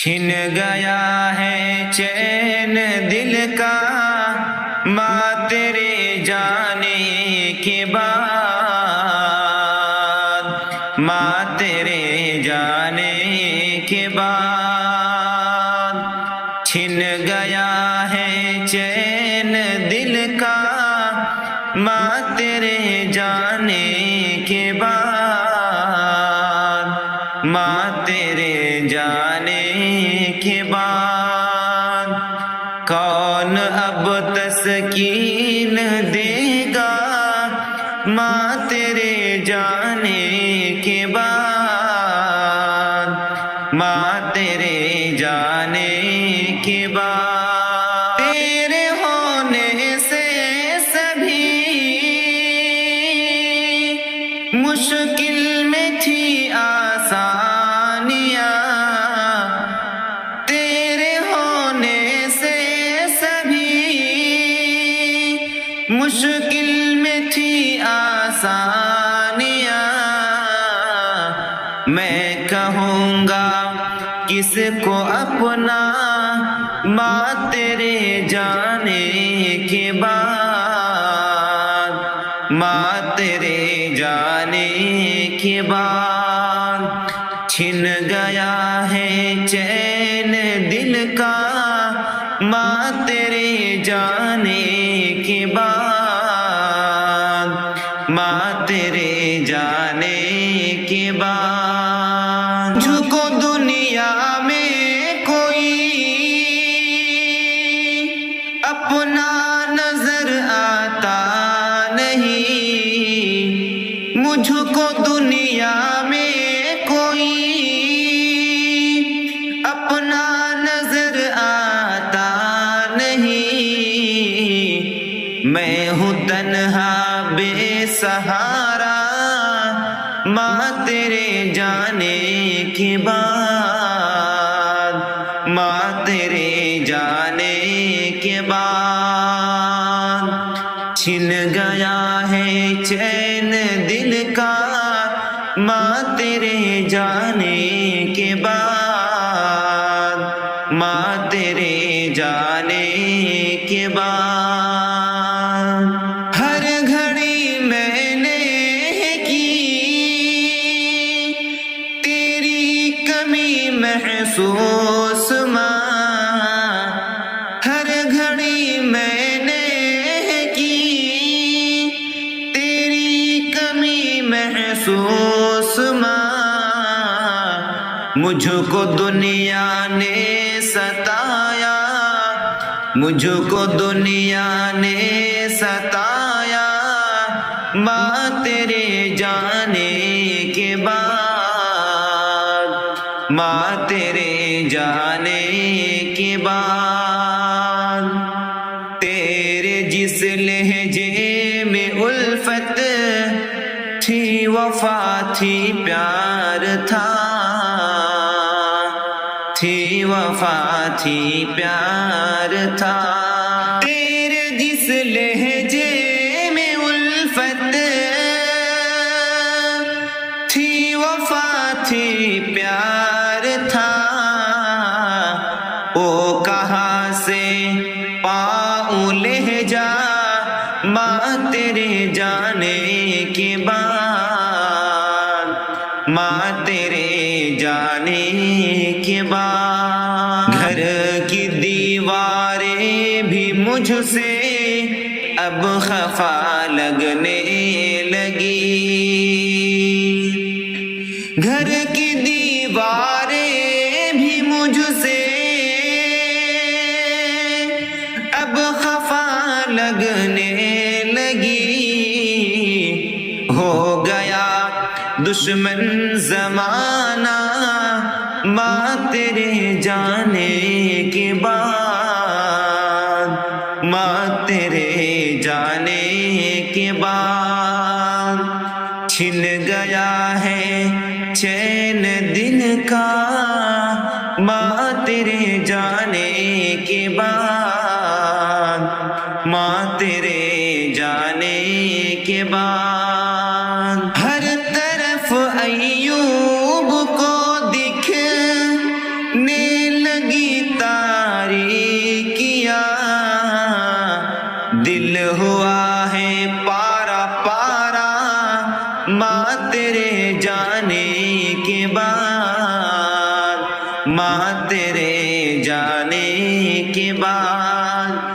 چھن گیا ہے چین دل کا ماں تیرے جانے کے بعد، ماں تیرے جانے کے بعد چھن گیا ہے چین دل کا ماں تیرے جانے کے بعد، ماں تیرے جانے کے بعد کون اب تسکین دے گا ماں تیرے جانے کے بعد، ماں تیرے جانے کے بعد تیرے ہونے سے سبھی مشکل میں تھی آسانیاں، تیرے ہونے سے سبھی مشکل میں تھی آسانیاں، میں کہوں گا کس کو اپنا ماں تیرے جانے کے بعد، ماں تیرے جانے کے بعد چھن گیا ہے چین دل کا ماں تیرے جانے کے بعد، ماں تیرے جانے کے بعد مجھ کو دنیا میں کوئی اپنا نظر آتا نہیں، مجھ کو دنیا میں کوئی اپنا نظر آتا نہیں، میں ہوں تنہا بے سہارا ماں تیرے جانے کے بعد، ماں تیرے جانے کے بعد چھن گیا ہے چین دل کا ماں تیرے جانے کے بعد، ماں تیرے جانے کے بعد ہر گھڑی میں نے کی تیری کمی محسوس ماں، ہر گھڑی میں نے کی تیری کمی محسوس ماں، مجھ کو دنیا نے ستایا، مجھ کو دنیا نے ستایا ماں تیرے جانے کے بعد، ماں تیرے جانے کے بعد تیرے جس لہجے میں الفت تھی وفا تھی پیار تھا، تھی وفا تھی پیار تھا، تیرے جس لہجے میں الفت تھی وفا تھی پیار تھا، او کہاں سے پاؤں لہجہ ماں تیرے جانے کے بعد، ماں تیرے جانے کے بعد گھر کی دیواریں بھی مجھ سے اب خفا لگنے لگی، گھر کی دیواریں بھی مجھ سے اب خفا لگنے لگی، ہو گیا دشمن زمانہ ماں تیرے جانے کے بعد، ماں تیرے جانے کے بعد چھن گیا ہے چین دل کا ماں تیرے جانے کے بعد، ماں تیرے جانے کے بعد ہر طرف ایوب کو دکھنے دل ہوا ہے پارا پارا ماں تیرے جانے کے بعد، ماں تیرے جانے کے بعد۔